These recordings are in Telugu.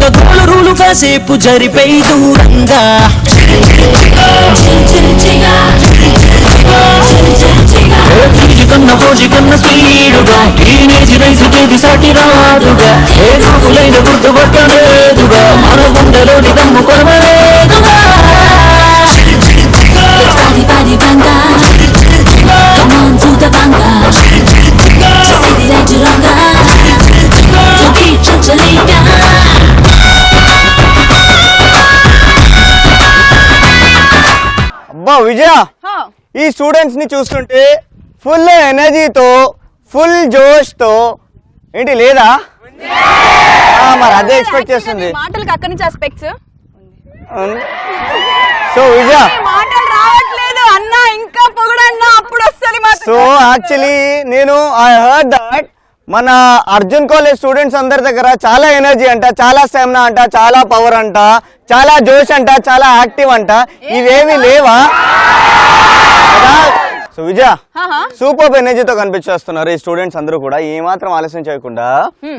ఒక గోలు రూలు కాసేపు జరిపై దూరంగా కన్న పోజి కన్న తీరుగా టీనేజ్ రైసు చేతి సాటి రాదుగా ఏ కాపులైన గుర్తుపట్టలేదుగా మన గుండెలోని దమ్ము కొరవలేదుగా అబ్బా విజయ, ఈ స్టూడెంట్స్ ని చూస్తుంటే ఫుల్ ఎనర్జీతో ఫుల్ జోష్ తో ఏంటి లేదా? మరి అదే ఎక్స్పెక్ట్ చేస్తుంది. మాటలకు అక్కడి నుంచి ఆస్పెక్ట్స్. సో విజయ మాటలు రావట్లేదు అన్న, ఇంకా పొగడన్నా అప్పుడు వస్తుంది. సో యాక్చువల్లీ నేను ఐ హర్డ్ దట్ మన అర్జున్ కాలేజ్ స్టూడెంట్స్ అందరి దగ్గర చాలా ఎనర్జీ అంట, చాలా స్టామినా అంట, చాలా పవర్ అంట, చాలా జోష్ అంట, చాలా యాక్టివ్ అంట. ఇవేమి లేవా? సో విజయ సూపర్ ఎనర్జీతో కనిపించేస్తున్నారు ఈ స్టూడెంట్స్ అందరూ కూడా. ఏ మాత్రం ఆలస్యం చేయకుండా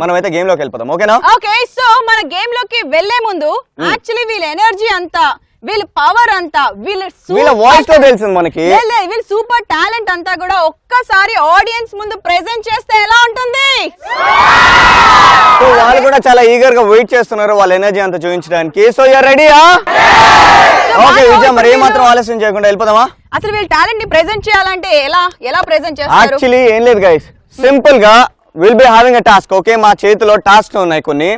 మనమైతే గేమ్ లోకి వెళ్ళిపోదాం. ఓకేనా? ఓకే. సో మన గేమ్ లోకి వెళ్లే ముందు యాక్చువల్లీ వీళ్ళ ఎనర్జీ అంతా, వీళ్ళ పవర్ అంతా, వీళ్ళ వాయిస్ లో తెలిసింది మనకి, వీళ్ళ సూపర్ టాలెంట్ అంతా కూడా ఒక్కసారి ఆడియన్స్ ముందు ప్రెజెంట్ చేస్తే ఎలా ఉంటుంది? సో వాళ్ళు కూడా చాలా ఈగర్ గా వెయిట్ చేస్తున్నారు వాళ్ళ ఎనర్జీ అంతా చూపించడానికి. సో యు ఆర్ రెడీయా? ఓకే విజయ, మరి ఏ మాత్రం ఆలస్యం చేయకుండా వెళ్ళిపోదామా? అసలు వీళ్ళ టాలెంట్ ని ప్రెజెంట్ చేయాలంటే ఎలా ప్రెజెంట్ చేస్తారు? యాక్చువల్లీ ఏం లేదు గైస్, సింపుల్ గా will be having a task. Okay, మా చేతిలో టాస్క్ ఉన్నాయి కొన్ని.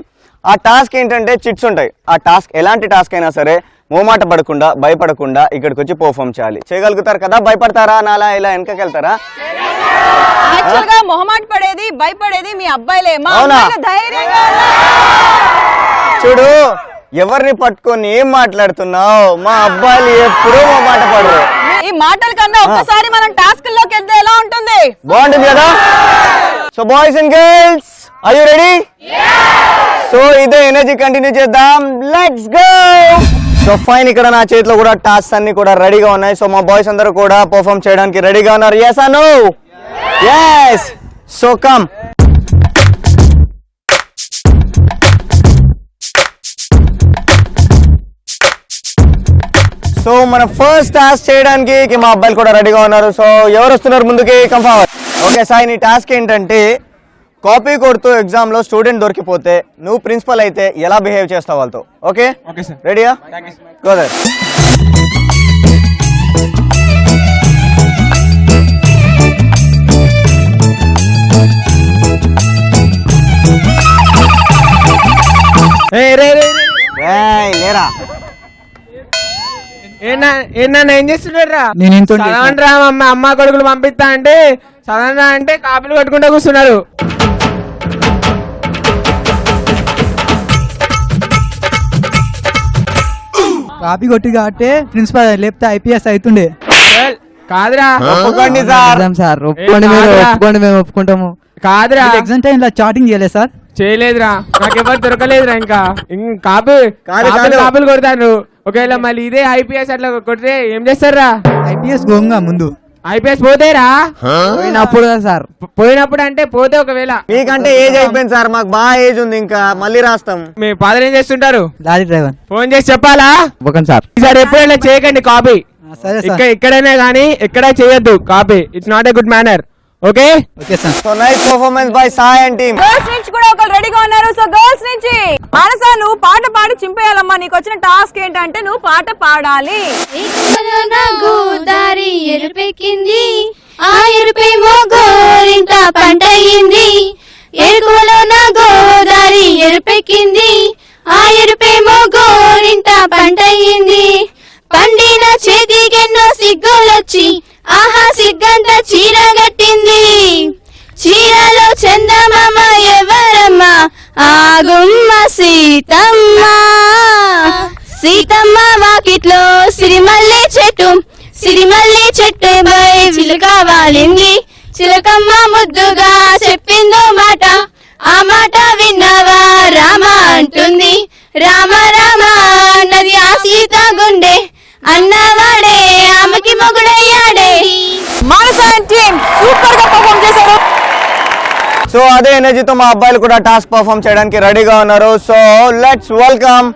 ఆ టాస్క్ ఏంటంటే చిట్స్ ఉంటాయి. ఆ టాస్క్ ఎలాంటి టాస్క్ అయినా సరే మోమాట పడకుండా భయపడకుండా ఇక్కడికి వచ్చి పర్ఫామ్ చేయాలి. చేయగలుగుతారు కదా? భయపడతారా? నాలా ఇలా వెనకకి వెళ్తారా? యాక్చువల్ గా మొహమాట పడేది భయపడేది మీ అబ్బాయిలే. మా ధైర్యంగా చూడు, ఎవరిని పట్టుకొని ఏం మాట్లాడుతున్నావు? మా అబ్బాయిలు ఎప్పుడూ మొహమాట పడరు. ఈ మాటల కన్నా ఒక్కసారి మనం టాస్క్ లోకి వెళ్తే ఎలా ఉంటుంది? బాగుంటుంది కదా? So boys and girls, are you ready? So ఇదే ఎనర్జీ కంటిన్యూ చేద్దాం. Let's go. సో ఫైన్, ఇక్కడ నా చేతిలో కూడా టాస్క్ అన్ని కూడా రెడీగా ఉన్నాయి. సో మా బాయ్స్ అందరూ కూడా పర్ఫామ్ చేయడానికి రెడీగా ఉన్నారు. yes or no? yes. So come. So మన ఫస్ట్ టాస్క్ చేయడానికి మా అబ్బాయిలు కూడా రెడీగా ఉన్నారు. సో ఎవరు వస్తున్నారు ముందుకి? Come forward. ఓకే సాయి, నీ టాస్క్ ఏంటంటే కాపీ కొడుతూ ఎగ్జామ్ లో స్టూడెంట్ దొరికిపోతే నువ్వు ప్రిన్సిపల్ అయితే ఎలా బిహేవ్ చేస్తావు వాళ్ళతో? ఓకే రెడీయా? Go there. లేరా ఏం చేస్తున్నారా? చదవండిరా, అమ్మ కొడుకులు పంపిస్తా అంటే చదవరా అంటే కాపీలు కట్టుకుంటూ కూర్చున్నారు. కాపీ కొట్టి కాబట్టి ప్రిన్సిపల్ లేకపోతే ఐపీఎస్ అవుతుండే. కాదురా, ఒప్పుకోండి సార్. సార్ ఒప్పుకోండి, మీరు ఒప్పుకోండి, మేము ఒప్పుకుంటాము. కాదురా, ఎగ్జామ్ టైం ఇలా చాటింగ్ చేయలేదు సార్? చేయలేదురా, నాకు ఎవరు దొరకలేదురా. ఇంకా కాపీలు కొడతాను. ఒకవేళ మళ్ళీ ఇదే ఐపీఎస్ అట్లా కొడితే ఏం చేస్తారా? ఐపీఎస్ గోంగా ముందు ఐపీఎస్ పోతేరా? పోయినప్పుడు సార్. పోయినప్పుడు అంటే పోతే ఒకవేళ మీకంటే ఏజ్ అయిపోయింది సార్, మాకు బాగా ఏజ్ ఉంది, ఇంకా మళ్ళీ రాస్తాం. మీ ఫాదర్ ఏం చేస్తుంటారు? Lorry driver. ఫోన్ చేసి చెప్పాలా? సార్ ఈసారి ఎప్పుడైనా చేయకండి కాపీ. ఇక్కడైనా గానీ ఎక్కడా చేయొద్దు copy. It's not a good manner. Okay okay sir. So nice performance by Sai and team. Girls నుంచి కూడా ఒకరు రెడీగా ఉన్నారు. సో గర్ల్స్ నుంచి మానస, నువ్వు పాట పాడి చింపేయాలమ్మా. నీకు వచ్చిన టాస్క్ ఏంటంటే నువ్వు పాట పాడాలి. గోదారి ఎరుపెక్కింది, ఆ ఎరుపేమో గోరింత పంటయింది. ఎరుకులో నా గోదారి ఎరుపెక్కింది, ఆ ఎరుపేమో గోరింత పంటయింది. పండిన చేతికెన్నో సిగ్గులొచ్చి ఆహా సిగ్గంత చీర గట్టింది. చీరలో చందమామ ఎవరమ్మా? ఆగుమ్మ సీతమ్మ. సీతమ్మ వాకిట్లో సిరిమల్లె చెట్టు, సిరిమల్లె చెట్టు పై చిలుక వాలింది. చిలకమ్మ ముద్దుగా చెప్పిందో మాట, ఆ మాట విన్నావా రామ అంటుంది. రామ రామ అన్నది ఆ సీత గుండె, అన్నవాడే ఆమెకి మొగుడయ్యాడే. మానస అండ్ టీమ్ సూపర్ గా పర్ఫార్మ్ చేశారు. సో అదే ఎనర్జీతో మా అబ్బాయిలు కూడా టాస్క్ పర్ఫామ్ చేయడానికి రెడీగా ఉన్నారు. So let's welcome.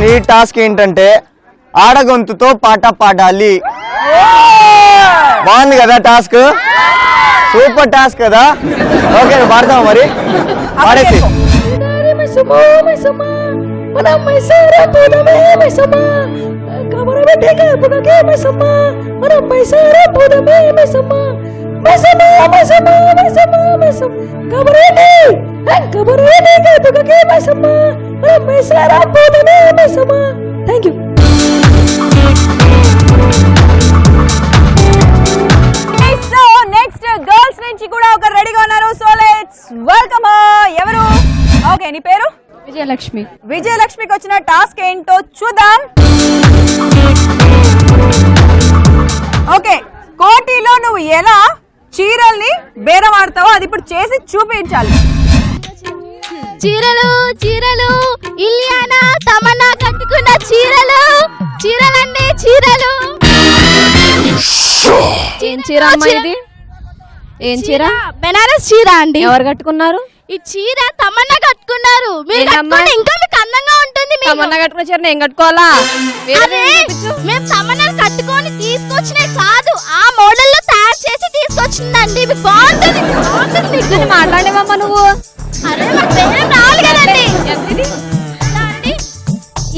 ఈ టాస్క్ ఏంటంటే ఆడగొంతుతో పాట పాడాలి. బాగుంది కదా టాస్క్? సూపర్ టాస్క్ కదా. ఓకే పాడతావా మరి? పాడేసి. Thank you. So next girls నుంచి కూడా ఒక రెడీగా ఉన్నారు. So let's welcome. ఎవరు? ఓకే, నీ పేరు? విజయలక్ష్మి. విజయలక్ష్మికి వచ్చిన టాస్క్ ఏంటో చూద్దాం. ఓకే, కోటిలో నువ్వు ఎలా చీరల్ని బేరం ఆడతావో అది ఇప్పుడు చేసి చూపించాలి. చీరలు చీరలు ఇలియానా తమన్నా కట్టుకున్న చీరలు, చీరలండి చీరలు. ఏం చీర అమ్మా ఇది? ఏం చీర? బెనారస్ చీర అండి. ఎవరు కట్టుకున్నారు ఈ చీర? తమన్నా కట్టుకున్నారు. మీరు కట్టుకోండి, ఇంకా మీకు అందంగా ఉంటుంది. తమన్నా కట్టుకున్న చీర నేను కట్టుకోవాలా? మేము తమన్నా కట్టుకొని తీసుకొచ్చినే కాదు, ఆ మోడల్ లో తయారు చేసి తీసుకొచ్చిందండి. మీకు బాగుంటుంది. మాట్లాడేవమ్మా నువ్వు? అరే రావాలి కదండి.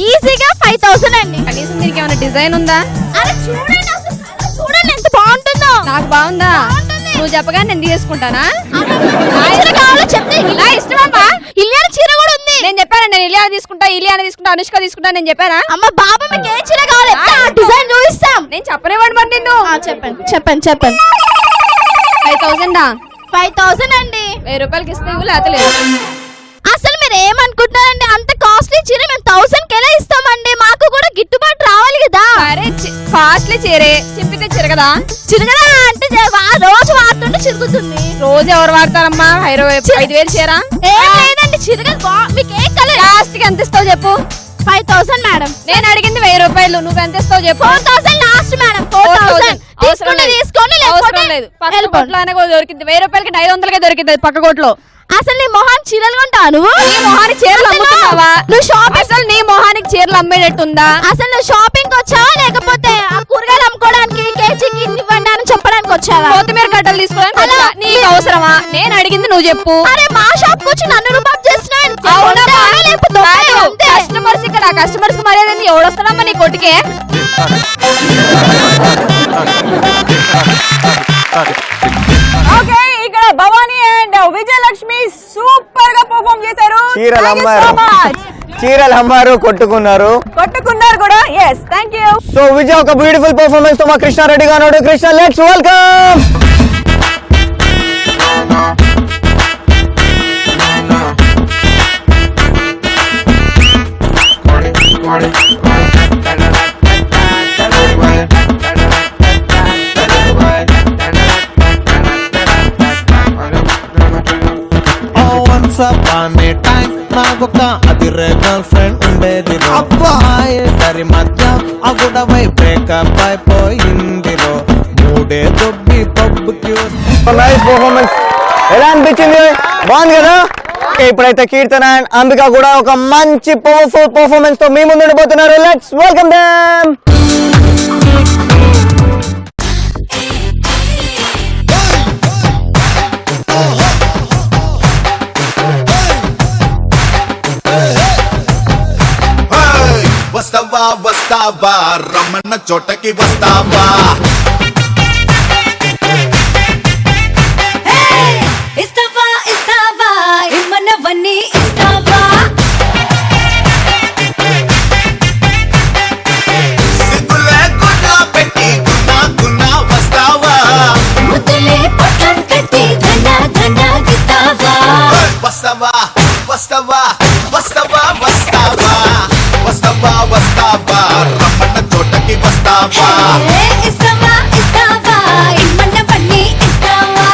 ఈజీగా 5000 అండి. కనీసం మీకు ఏమైనా డిజైన్ ఉందా? అరే చూడండి, చూడండి ఎంత బాగుంటుందో. నాకు బాగుందా? నువ్వు చెప్పగా నేను తీసుకుంటానా? చెప్తే ఇలా ఇష్టమమ్మా. ఇలియానా చీర కూడా ఉంది. నేను చెప్పాను, నేను ఇలియానా తీసుకుంటా, అనుష్క తీసుకుంటా నేను చెప్పానా? అమ్మ బాబా మీకు ఏ చీర కావాలి డిజైన్ చూపిస్తాం. నేను చెప్పనివ్వండి మరి నిన్ను. చెప్పండి 5000 5000 అండి. 1000 రూపాయలకి ఇస్తే లేతలేదు. అసలు మీరు ఏమనుకుంటున్నారండి? అంత కాస్ట్లీ చీర మేము 1000కి ఎలా ఇస్తామండి? మాకు కూడా గిట్టుబాటు రావాలి కదా. సరే కాస్ట్లీ చీరే చెప్పితే చిరగదా? చిరగదా అంటే రోజు వాడుతుంటే చిరుగుతుంది. రోజు ఎవరు వాడతారమ్మా? 5000 చీర లేదండి. చిరగదు. మీకు ఏ కలర్? లాస్ట్ కి ఎంత ఇస్తావు చెప్పు? 5000 మేడం. నేను అడిగింది 1000 రూపాయలు. నువ్వు ఎంత ఇస్తావు చెప్పు? 4000 లాస్ట్ మేడం. 4000 తీసుకోండి. అవసరం లేదు. పక్క కోట్లోనే దొరికింది. 1000 రూపాయలకి 500కే దొరికింది పక్క కోట్లో. అసలు నీ మొహానికి చీరలు కొంటావా నువ్వు? నీ మొహానికి చీరలు అమ్ముతున్నావా నువ్వు? షాప్ అసలు నీ మొహానికి చీరలు అమ్మేటట్టుందా? అసలు నువ్వు షాపింగ్ వచ్చావా లేకపోతే ఆ కూరగాయలు అమ్ముకోవడానికి కేజీకి ఇవ్వండి అని చెప్పడానికి వచ్చావా? కొత్తిమీర కట్టలు తీసుకోవడానికి నీకు అవసరమా? నేను అడిగింది నువ్వు చెప్పు. అరే మా షాప్ వచ్చి నన్ను రూపాయలు చేస్తున్నావు. కస్టమర్స్ ఇక్కడ కస్టమర్స్ కి మర్యాద ఎవడొస్తాడమ్మా నీ కొట్టుకే? ఓకే, ఇక్కడ భవానీ అండ్ విజయలక్ష్మి సూపర్ గా పర్ఫార్మ్ చేశారు. చీరలు అమ్మారు, కొట్టుకున్నారు కూడా. yes, thank you. So Vijay ఒక బ్యూటిఫుల్ పర్ఫార్మెన్స్ తో మా కృష్ణ రెడ్డిగా ఉన్నాడు. Krishna, let's welcome. నాకొక అదిరే గర్ల్ ఫ్రెండ్ ఉండేది. ఇద్దరి మధ్య అగుడవై బ్రేకప్ అయిపోయిందిరో. మూడే దొబ్బి పబ్బుకి నైస్ పర్ఫార్మెన్స్. ఎలా అనిపించింది? బాగుంది కదా? ఇప్పుడైతే కీర్తన అండ్ అంబిక కూడా ఒక మంచి పవర్ఫుల్ పర్ఫార్మెన్స్ తో మీ ముందు ఉండిపోతున్నారు. Let's welcome them. వస్తావా వస్తావా రమ్మన్న చోటకి వస్తావా? ఇస్తావా ఇస్తావా ఇమ్మన్నవన్నీ ఇస్తావా? సిగ్గులే గున్నా పెట్టి గున్నా వస్తావా? ముద్దులే పట్టం కట్టి గిస్తావా? వస్తావా వస్తావా వస్తావా వస్తావా వస్తావా వస్తావా రమ్మన్న చోటకి వస్తావా? ఇస్తావా ఇస్తావా ఇమ్మన్నవన్నీ ఇస్తావా?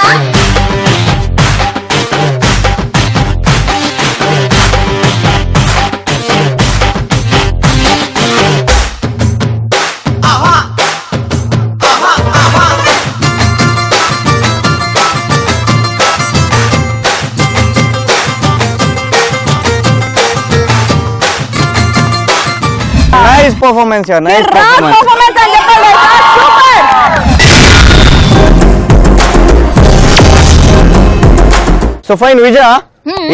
నైస్ పర్ఫార్మెన్స్ యార్, నైస్ పర్ఫార్మెన్స్ అని చెప్పాలి. సూపర్. సో ఫైన్ విజయ,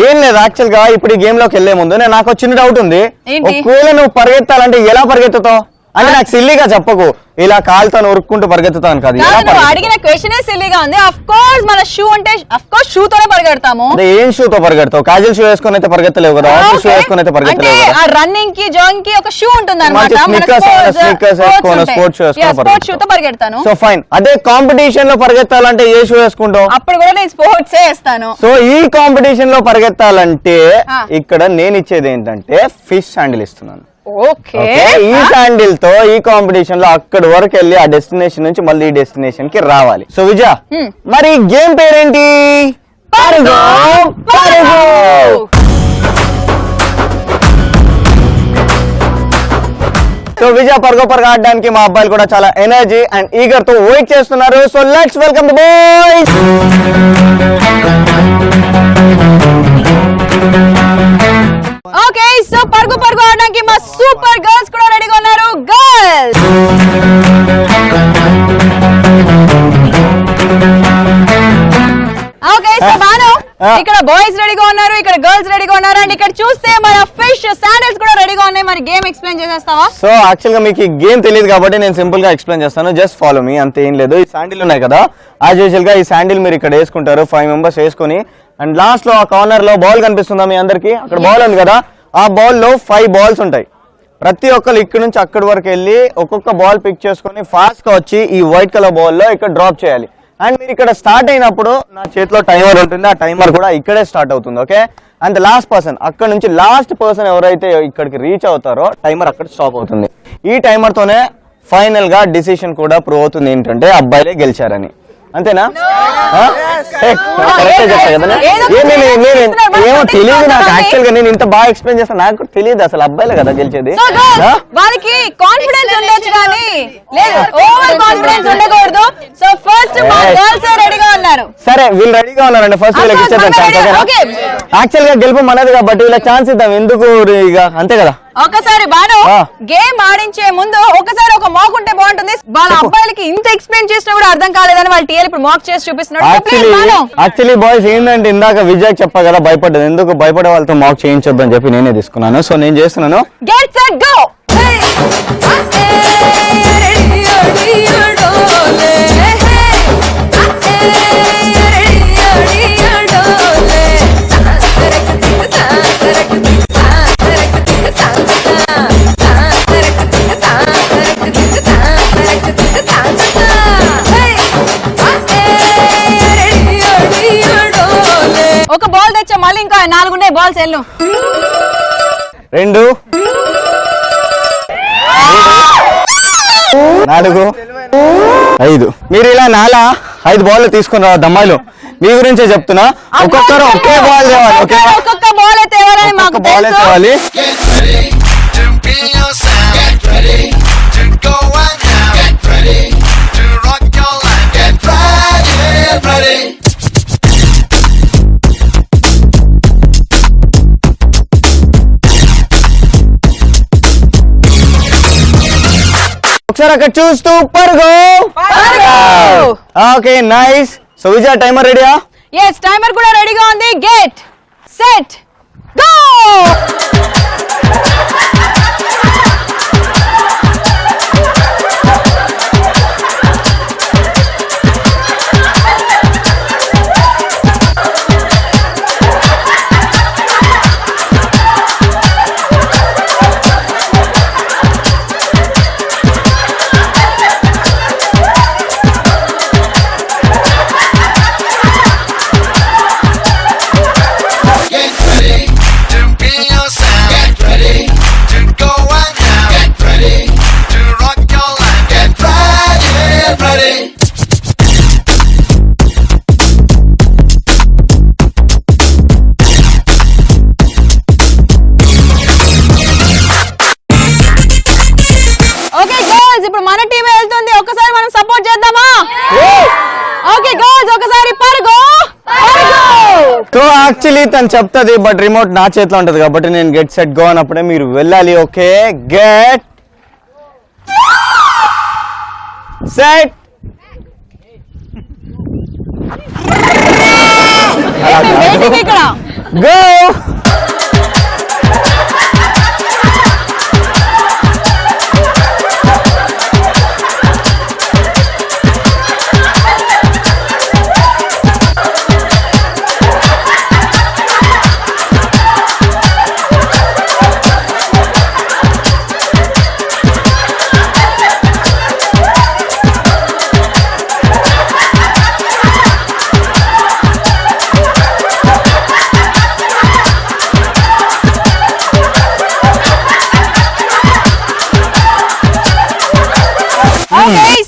ఏం లేదు యాక్చువల్ గా ఇప్పుడు ఈ గేమ్ లోకి వెళ్లే ముందు నాకు చిన్న డౌట్ ఉంది. ఒకవేళ నువ్వు పరిగెత్తాలంటే ఎలా పరిగెత్తుతావు అంటే నాకు సిల్లీగా చెప్పకు, ఇలా కాలుతో ఉరుక్కుంటూ పరిగెత్తుతాను కాదు. అడిగిన క్వశ్చన్ సిల్లీగా ఉంది. ఆఫ్ కోర్స్ మన షూ అంటే ఆఫ్ కోర్స్ షూ తోనే పరిగెడతాము. ఏం షూ తో పరిగెడతావు? క్యాజువల్ షూ వేసుకొని అయితే పరిగెత్తలేవు కదా, ఆఫీస్ షూ వేసుకొని అయితే పరిగెత్తలేవు కదా. ఆ రన్నింగ్ కి జాగింగ్ కి ఒక షూ ఉంటుంది అన్నమాట. స్నిక్కర్స్ వేసుకొని స్పోర్ట్స్ షూ తో పరిగెడతాను. So fine. అదే కాంపిటీషన్ లో పరిగెత్తాలంటే ఏ షూ వేసుకుంటావు? అప్పుడు కూడా నేను స్పోర్ట్స్ వేస్తాను. సో ఈ కాంపిటీషన్ లో పరిగెత్తాలంటే ఇక్కడ నేను ఇచ్చేది ఏంటంటే ఫిష్ శాండిల్ ఇస్తున్నాను. ఈ శాండిల్ తో ఈ కాంపిటీషన్ లో అక్కడి వరకు వెళ్ళి ఆ డెస్టినేషన్ నుంచి మళ్ళీ ఈ డెస్టినేషన్ కి రావాలి. సో విజయ, మరి గేమ్ పేరేంటి? పరుగు పరుగు. సో విజయ పరుగు పరుగు ఆడడానికి మా అబ్బాయిలు కూడా చాలా ఎనర్జీ అండ్ ఈగర్ తో వెయిట్ చేస్తున్నారు. So let's welcome the boys. Okay, so పరుగు పరుగు ఆడడానికి మా సూపర్ గర్ల్స్ కూడా రెడీగా ఉన్నారు. గర్ల్స్, ఓకే, సో బాను ఇక్కడ బాయ్స్ రెడీగా ఉన్నారు, ఇక్కడ గర్ల్స్ రెడీగా ఉన్నారు. అండ్ ఇక్కడ చూస్తే మన ఫిష్ శాండిల్స్ కూడా రెడీగా ఉన్నాయి. మరి గేమ్ ఎక్స్ప్లెయిన్ చేసేస్తావా? సో యాక్చువల్ గా మీకు ఈ గేమ్ తెలియదు కాబట్టి నేను సింపుల్ గా ఎక్స్ప్లెయిన్ చేస్తాను. జస్ట్ ఫాలో మీ, అంతే, ఏం లేదు. ఈ శాండిల్ ఉన్నాయి కదా, యాజ్ యూజువల్ గా ఈ శాండిల్ మీరు ఇక్కడ వేసుకుంటారు 5 మెంబర్స్ వేసుకుని. అండ్ లాస్ట్ లో ఆ కార్నర్ లో బాల్ కనిపిస్తుందా మీ అందరికి? అక్కడ బాల్ ఉంది కదా, ఆ బాల్ లో 5 బాల్స్ ఉంటాయి. ప్రతి ఒక్కరు ఇక్కడ నుంచి అక్కడి వరకు వెళ్ళి ఒక్కొక్క బాల్ పిక్ చేసుకొని ఫాస్ట్ గా వచ్చి ఈ వైట్ కలర్ బాల్ లో ఇక్కడ డ్రాప్ చేయాలి. అండ్ మీరు ఇక్కడ స్టార్ట్ అయినప్పుడు నా చేతిలో టైమర్ ఉంటుంది, ఆ టైమర్ కూడా ఇక్కడే స్టార్ట్ అవుతుంది. ఓకే, అండ్ లాస్ట్ పర్సన్, అక్కడ నుంచి లాస్ట్ పర్సన్ ఎవరైతే ఇక్కడికి రీచ్ అవుతారో టైమర్ అక్కడ స్టాప్ అవుతుంది. ఈ టైమర్ తోనే ఫైనల్ గా డిసిషన్ కూడా ప్రూవ్ అవుతుంది ఏంటంటే అబ్బాయిలే గెలిచారని. అంతేనా? కరెక్టే చెప్తా కదా. ఏమో తెలియదు నాకు యాక్చువల్ గా, నేను ఇంత బాగా ఎక్స్ప్లెయిన్ చేస్తాను, నాకు తెలియదు అసలు అబ్బాయిలే కదా గెలిచేది. వారికి కాన్ఫిడెన్స్ ఉండొచ్చు కానీ లేదు, ఓవర్ కాన్ఫిడెన్స్ ఉండకూడదు. సో ఫస్ట్ మా గర్ల్స్ రెడీగా ఉన్నారు. సరే, వీళ్ళు రెడీగా ఉన్నారండి. ఫస్ట్ వీళ్ళకి ఇచ్చేద్దాం ఛాన్స్. యాక్చువల్ గా గెలుపు మనది కాబట్టి వీళ్ళకి ఛాన్స్ ఇద్దాం. ఎందుకు ఇక, అంతే కదా. ఒకసారి బాను గేమ్ ఆడించే ముందు ఒకసారి ఒక మాక్ ఉంటే బాగుంటుంది. వాళ్ళ అబ్బాయిలకి ఇంత ఎక్స్ప్లెయిన్ చేసినా కూడా అర్థం కాలేదని వాళ్ళ టీఎల్ ఇప్పుడు మాక్ చేసి చూపిస్తున్నాడు. యాక్చువల్లీ బాయ్స్ ఏంటంటే ఇందాక విజయ్ చెప్పా కదా భయపడ్డది, ఎందుకు భయపడే వాళ్ళతో మాక్ చేయించొద్దని చెప్పి నేనే తీసుకున్నాను. సో నేను చేస్తున్నాను. Get set go. ఒక బాల్ తెచ్చా, మళ్ళీ ఇంకా 4 ఉన్నాయి బాల్స్. వెళ్ళు. 2 4 5. మీరు ఇలా 5 బాల్ తీసుకుని రావద్దు అమ్మాయిలు, మీ గురించే చెప్తున్నా. ఒక్కొక్కరు ఒకే బాల్ తేవాలి. ఓకే, ఒక్కొక్క బాల్ తేవాలని మాకు బాల్ తేవాలి. Get ready to be yourself. Get ready to go and have. Get ready to rock your life. Get ready, get ready. ఒకసారి అక్కడ చూస్తూ పరుగు. Okay, nice. So Vijay timer రెడీయా? yes, టైమర్ కూడా రెడీగా ఉంది. Get set go. So actually తను చెప్తుంది, బట్ రిమోట్ నా చేతిలో ఉంటది కాబట్టి నేను గెట్ సెట్ గో అన్నప్పుడే మీరు వెళ్ళాలి. ఓకే, గెట్ సెట్ ఇక్కడ గో.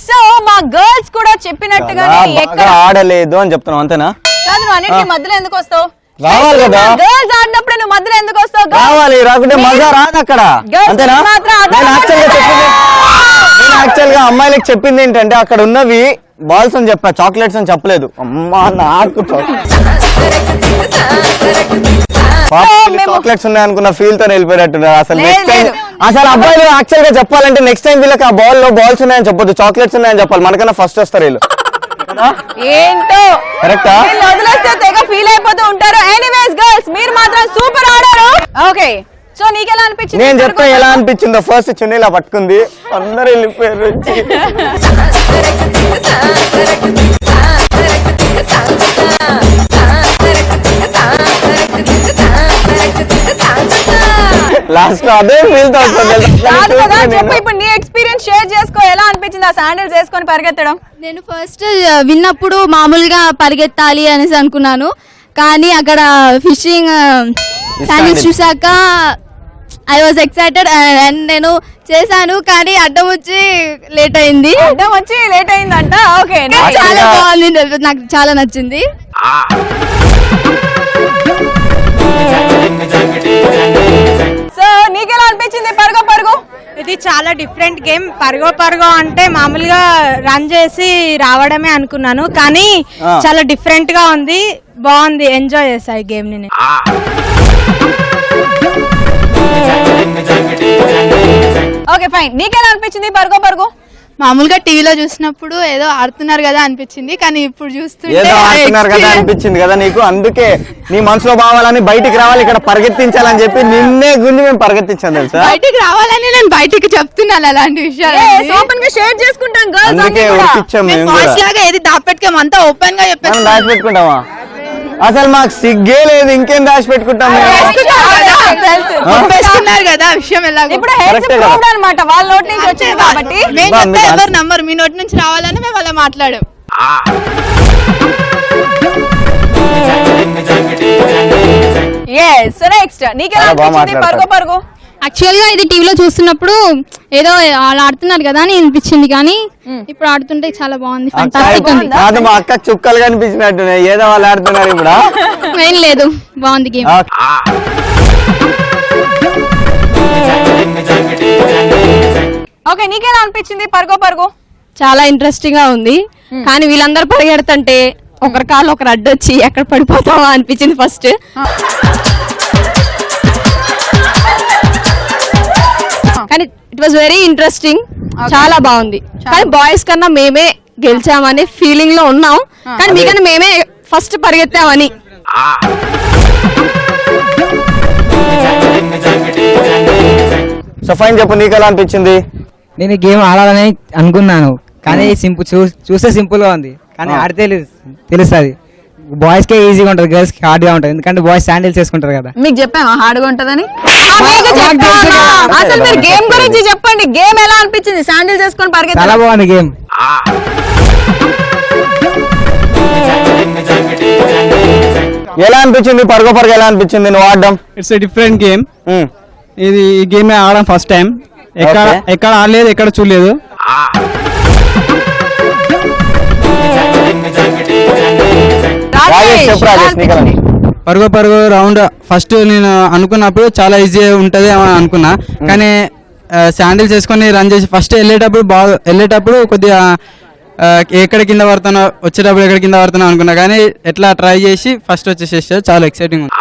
సో మా గర్ల్స్ కూడా చెప్పినట్టుగానే ఎక్కడ బాగా ఆడలేదు అని చెప్తున్నావు అంతేనా? కాదు నువ్వు అన్నిటి మధ్యలో ఎందుకు వస్తావు? రావాలి కదా. గర్ల్స్ ఆడినప్పుడు నువ్వు మధ్యలో ఎందుకు వస్తావు? రావాలి, రాకుంటే మజా రాదు అక్కడ. Girls అంతేనా? మాత్రం నేను యాక్చువల్ గా అమ్మాయిలకు చెప్పింది ఏంటంటే అక్కడ ఉన్నవి బాల్స్ అని చెప్పా, చాక్లెట్స్ అని చెప్పలేదు. అమ్మా నాకు చాక్లెట్స్ ఉన్నాయి అనుకున్న ఫీల్ తో వెళ్ళిపోయినట్టున్నారు. అసలు నెక్స్ట్ టైం అసలు అబ్బాయిలు యాక్చువల్ గా చెప్పాలంటే నెక్స్ట్ టైం వీళ్ళకి ఆ బాల్ లో బాల్స్ ఉన్నాయని చెప్పొద్దు, చాక్లెట్స్ ఉన్నాయని చెప్పాలి. మనకన్నా ఫస్ట్ వస్తారు వీళ్ళు. ఏంటో కరెక్టా? వదిలేస్తే తెగ ఫీల్ అయిపోతూ ఉంటారు. ఎనీవేస్ గర్ల్స్ మీరు మాత్రం సూపర్ ఆడారు. ఓకే సో నీకెలా అనిపించింది? నేను చెప్తా ఎలా అనిపించిందో. ఫస్ట్ చున్నీలా పట్టుకుంది, అందరు వెళ్ళిపోయారు. లాస్ట్ లో అదే ఫీల్ తో కాదు కదా, చెప్పు ఇప్పుడు నీ ఎక్స్పీరియన్స్ షేర్ చేసుకో. ఎలా అనిపించింది ఆ శాండిల్స్ వేసుకొని పరిగెత్తడం? నేను ఫస్ట్ విన్నప్పుడు మామూలుగా పరిగెత్తాలి అనేసి అనుకున్నాను, కానీ అక్కడ ఫిషింగ్ శాండిల్స్ చూసాక ఐ వాజ్ ఎక్సైటెడ్ అండ్ నేను చేశాను, కానీ అడ్డం వచ్చి లేట్ అయింది. అడ్డం వచ్చి లేట్ అయిందంట. ఓకే చాలా బాగుంది, నాకు చాలా నచ్చింది. సో నీకెలా అనిపించింది పరుగు పరుగు? ఇది చాలా డిఫరెంట్ గేమ్. పరుగో అంటే మామూలుగా రన్ చేసి రావడమే అనుకున్నాను, కానీ చాలా డిఫరెంట్ గా ఉంది, బాగుంది, ఎంజాయ్ చేసా ఈ గేమ్ ని. ఓకే ఫైన్, నీకెలా అనిపించింది పరుగు పరుగు? మామూలుగా టీవీలో చూసినప్పుడు ఏదో ఆడుతున్నారు కదా అనిపించింది, కానీ ఇప్పుడు ఏదో ఆడుతున్నారు కదా చూస్తుంటే అనిపించింది కదా నీకు. అందుకే నీ మనసులో భావాలని బయటికి రావాలి, ఇక్కడ పరిగెత్తించాలని చెప్పి నిన్నే గుంజి మేము పరిగెత్తించాం తెలుసా. బయటికి రావాలని నేను బయటికి చెప్తున్నాను అలాంటి విషయాలు. ఓపెన్ గా షేర్ చేసుకుంటాం గర్ల్స్ అందుకే ఉరికిచ్చాం మేము కూడా. లాగా ఏది దాపెట్టుకోం, అంతా ఓపెన్ గా మనం చెప్పేసి దాచి పెట్టుకుంటామా? అసలు మాకు సిగ్గే లేదు, ఇంకేం దాచి పెట్టుకుంటాం మేము? చెప్పేస్తున్నారు కదా విషయం ఎలా. ఇప్పుడు హెడ్స్ ప్రూవ్డ్ అన్నమాట, వాళ్ళ నోటి నుంచి వచ్చింది కాబట్టి. మేము చెప్తే ఎవరు నంబర్, మీ నోటి నుంచి రావాలని మేము అలా మాట్లాడాం. yes so next నీకెలా అనిపించింది పరుగు పరుగు? యాక్చువల్ గా ఇది టీవీలో చూస్తున్నప్పుడు ఏదో అలా ఆడుతున్నారు కదా అని అనిపించింది, కానీ ఇప్పుడు ఆడుతుంటే చాలా బాగుంది, ఫంటాస్టిక్ ఉంది. కాదు మా అక్క చుక్కలు కనిపించినట్టున్నాయి, ఏదో వాళ్ళు ఆడుతున్నారు ఇప్పుడు. ఏం లేదు, బాగుంది గేమ్. ఓకే నీకెలా అనిపించింది పరుగు పరుగు? చాలా ఇంట్రెస్టింగ్ గా ఉంది, కానీ వీళ్ళందరూ పరిగెడుతుంటే ఒకరి కాళ్ళు ఒకరు అడ్డొచ్చి ఎక్కడ పడిపోతావా అనిపించింది ఫస్ట్. కానీ ఇట్ వాజ్ వెరీ ఇంట్రెస్టింగ్, చాలా బాగుంది. కానీ బాయ్స్ కన్నా మేమే గెలిచామనే ఫీలింగ్ లో ఉన్నాం, కానీ మీకన్నా మేమే ఫస్ట్ పరిగెత్తామని. సో ఫైన్ చెప్పు, నీకు ఎలా అనిపించింది? నేను ఈ గేమ్ ఆడాలని అనుకున్నాను, కానీ చూస్తే సింపుల్ గా ఉంది, కానీ ఆడితే తెలుస్తుంది. బాయ్స్ కే ఈజీగా ఉంటుంది, గర్ల్స్ కి హార్డ్ గా ఉంటుంది, ఎందుకంటే బాయ్స్ శాండిల్స్ వేసుకుంటారు కదా. మీకు చెప్పామా హార్డ్ గా ఉంటదని? అసలు మీరు గేమ్ గురించి చెప్పండి, గేమ్ ఎలా అనిపించింది? శాండిల్స్ వేసుకొని పరిగెత్తాలి, చాలా బాగుంది గేమ్. ఎలా అనిపించింది పరుగు పరుగు? ఎలా అనిపించింది నువ్వు ఆడడం? It's a different game. ఇది ఈ గేమ్ ఆడడం ఫస్ట్ టైం, ఎక్కడ ఆడలేదు, ఎక్కడ చూడలేదు. పరుగు పరుగు రౌండ్ ఫస్ట్ నేను అనుకున్నప్పుడు చాలా ఈజీ ఉంటది అని అనుకున్నా, కానీ శాండిల్స్ వేసుకొని రన్ చేసి ఫస్ట్ వెళ్ళేటప్పుడు కొద్దిగా ఎక్కడ కింద పడుతున్నా, వచ్చేటప్పుడు ఎక్కడ కింద పడుతున్నా అనుకున్నా, కానీ ఎట్లా ట్రై చేసి ఫస్ట్ వచ్చేసేసారు. చాలా ఎక్సైటింగ్ ఉంది.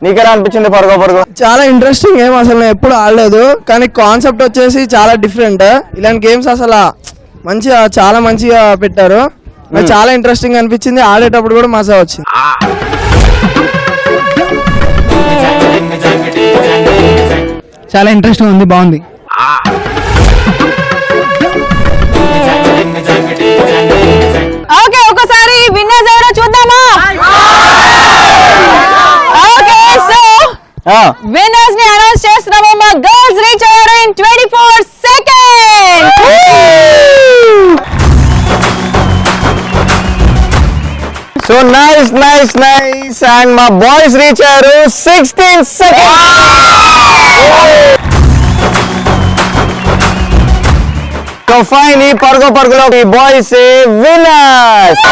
నీకెలా అనిపించింది పరుగు పరుగు? చాలా ఇంట్రెస్టింగ్ గేమ్, అసలు నేను ఎప్పుడు ఆడలేదు, కానీ కాన్సెప్ట్ వచ్చేసి చాలా డిఫరెంట్. ఇలాంటి గేమ్స్ అసలు మంచిగా చాలా మంచిగా పెట్టారు. నాకు చాలా ఇంట్రెస్టింగ్ అనిపించింది, ఆడేటప్పుడు కూడా మజా వచ్చింది. చాలా ఇంట్రెస్టింగ్ ఉంది, బాగుంది. ఓకే, ఒకసారి విన్నర్స్ ఎవరో చూద్దామా? ఓకే, సో విన్నర్స్ ని అనౌన్స్ చేస్తున్నాము. మా గర్ల్స్ రీచ్ అయ్యారు in 24 seconds. So nice and మా బాయ్స్ రీచ్ అయ్యారు 16 seconds. సో ఫైన్, ఈ పరుగులో ఈ బాయ్స్ విన్నర్స్.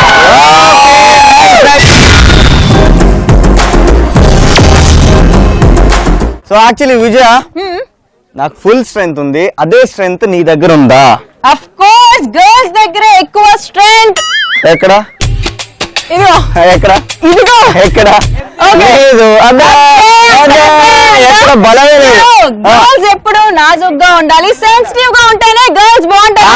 సో యాక్చువల్లీ విజయ, నాకు ఫుల్ స్ట్రెంగ్త్ ఉంది, అదే స్ట్రెంగ్త్ నీ దగ్గర ఉందా? ఆఫ్ కోర్స్ గర్ల్స్ దగ్గర ఎక్కువ స్ట్రెంగ్త్. ఎక్కడ ఇదిగో ఎక్కడ ఇదిగో ఎక్కడ లేదు, ఎక్కడ బలమే లేదు. గర్ల్స్ ఎప్పుడు నాజుగ్గా ఉండాలి, సెన్సిటివ్ గా ఉంటేనే గర్ల్స్ బాగుంటారు.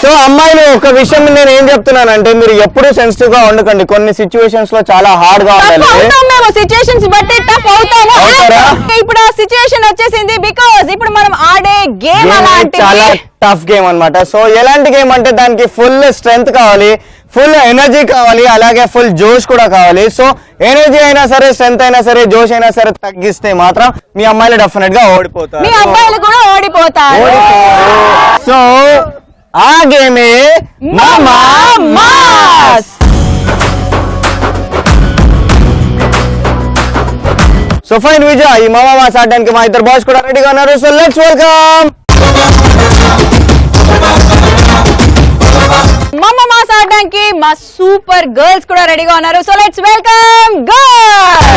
సో అమ్మాయిలు ఒక విషయం నేను ఏం చెప్తున్నానంటే, మీరు ఎప్పుడు సెన్సిటివ్ గా ఉండకండి. కొన్ని సిచ్యువేషన్స్ లో చాలా హార్డ్ గా ఉండాలి. మేము సిచ్యువేషన్స్ బట్టి టఫ్ అవుతాము. ఇప్పుడు ఆ సిచ్యువేషన్ వచ్చేసింది, బికాజ్ ఇప్పుడు మనం ఆడే గేమ్ చాలా టఫ్ గేమ్ అన్నమాట. సో ఎలాంటి గేమ్ అంటే దానికి ఫుల్ స్ట్రెంగ్త్ కావాలి, ఫుల్ ఎనర్జీ కావాలి, అలాగే ఫుల్ జోష్ కూడా కావాలి. సో ఎనర్జీ అయినా సరే, స్ట్రెంగ్త్ అయినా సరే, జోష్ అయినా సరే తగ్గిస్తే మాత్రం మీ అమ్మాయిలు డెఫినెట్ గా ఓడిపోతారు. మీ అబ్బాయిలు కూడా ఓడిపోతారు. సో ఆ గేమే మామా మాస్. సో ఫైన్ విజయ్, ఈ మామా మాస్ ఆడడానికి మా ఇద్దరు బాయ్స్ కూడా రెడీగా ఉన్నారు. So let's welcome. మామా మాస్ ఆడడానికి మా సూపర్ గర్ల్స్ కూడా రెడీగా ఉన్నారు. So let's welcome girls.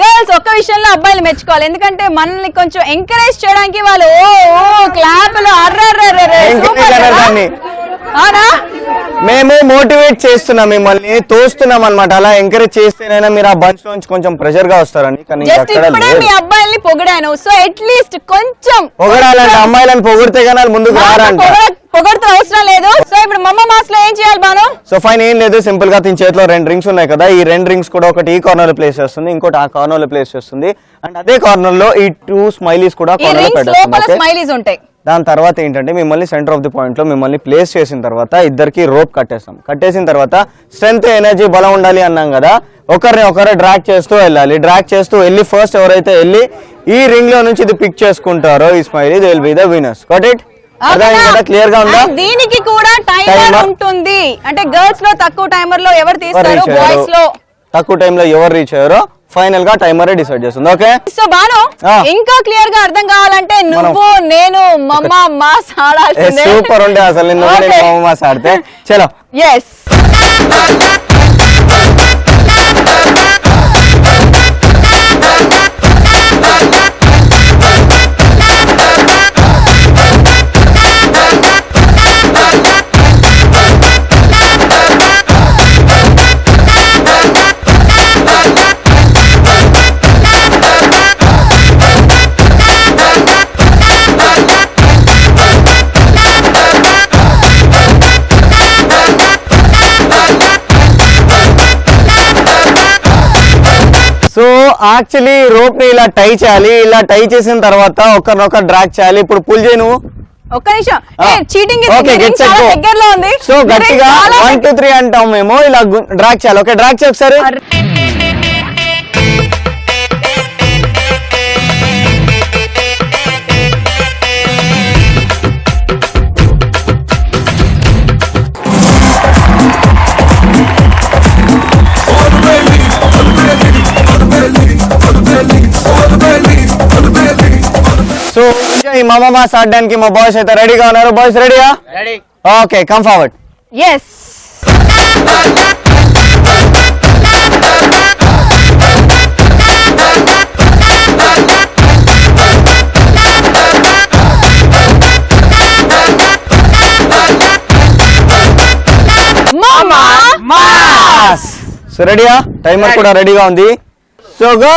Girls ఒక్క విషయంలో అబ్బాయిలు మెచ్చుకోవాలి, ఎందుకంటే మనల్ని కొంచెం ఎంకరేజ్ చేయడానికి వాళ్ళు క్లాప్లు మేము మోటివేట్ చేస్తున్నాం, మిమ్మల్ని తోస్తున్నాం అన్నమాట. అలా ఎంకరేజ్ చేస్తేనైనా మీరు ఆ బంచ్ నుంచి కొంచెం ప్రెషర్ గా వస్తారని. కానీ ఇప్పుడే మీ అబ్బాయిల్ని పొగిడాను, సో అట్లీస్ట్ కొంచెం పొగడాలంటే అమ్మాయిలను పొగిడితే కానీ ముందుకు రారంట. పొగడుతూ అవసరం లేదు. సో ఇప్పుడు మమ్మ మాస్ లో ఏం చేయాలి బాను? సో ఫైన్, ఏం లేదు, సింపుల్ గా దీని చేతిలో 2 రింగ్స్ ఉన్నాయి కదా. ఈ 2 రింగ్స్ కూడా ఒకటి ఈ కార్నర్ లో ప్లేస్ చేస్తుంది, ఇంకోటి ఆ కార్నర్ లో ప్లేస్ చేస్తుంది, అండ్ అదే కార్నర్ లో ఈ 2 స్మైలీస్ కూడా కార్నర్ లో పెట్టేస్తుంది. దాని తర్వాత ఏంటంటే మిమ్మల్ని సెంటర్ ఆఫ్ ది పాయింట్ లో మిమ్మల్ని ప్లేస్ చేసిన తర్వాత ఇద్దరికి రోప్ కట్టేస్తాం. కట్టేసిన తర్వాత స్ట్రెంత్, ఎనర్జీ, బలం ఉండాలి అన్నాం కదా. ఒకరు డ్రాగ్ చేస్తూ వెళ్ళాలి. డ్రాగ్ చేస్తూ వెళ్ళి ఫస్ట్ ఎవరైతే వెళ్ళి ఈ రింగ్ లో నుంచి ఇది పిక్ చేసుకుంటారో ఈ smiley, they will be the winners. Got it? Clear గా ఉందా? దీనికి కూడా టైమర్ ఉంటుంది, అంటే గర్ల్స్ లో తక్కువ టైమర్ లో ఎవరు తీస్తారు, బాయ్స్ లో తక్కువ టైం లో ఎవరు రీచ్ అయ్యారో ఫైనల్ గా టైమర్ డిసైడ్ చేస్తుంది. ఓకే, సో బాను ఇంకా క్లియర్ గా అర్థం కావాలంటే నువ్వు నేను మమ్మ మాస్ ఆడాల్సిందే. సూపర్ ఉండే అసలు నిన్ను మమ్మ మాస్ ఆడితే. చలో yes. సో యాక్చువల్లీ రోప్ ని ఇలా టై చేయాలి. ఇలా టై చేసిన తర్వాత ఒకరినొకరు డ్రాగ్ చేయాలి. ఇప్పుడు పుల్ చేయి నువ్వు. ఒక్క నిమిషం, చీటింగ్ దగ్గరలో ఉంది. సో గట్టిగా 1 2 3 అంటాం మేము, ఇలా డ్రాగ్ చేయాలి. ఓకే, డ్రాగ్ చేయి ఒకసారి. సో ఈ మామా మాస్ ఆడడానికి మా బాయ్స్ అయితే రెడీగా ఉన్నారు. బాయ్స్ రెడీయా? Ready. Okay, come forward. yes. మామా మాస్. సో రెడీయా? టైమర్ కూడా రెడీగా ఉంది. So go.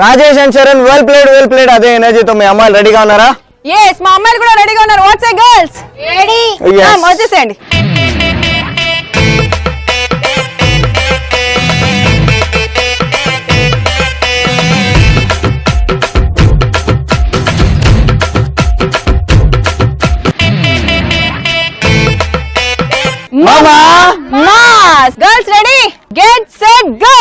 Rajesh and Charan well played. అదే ఎనర్జీతో మీ అమ్మాయిలు రెడీగా ఉన్నారా? yes మా అమ్మాయిలు కూడా రెడీగా ఉన్నారు. Watts a girls ready? వచ్చేసేయండి. మామా mass girls ready get set go.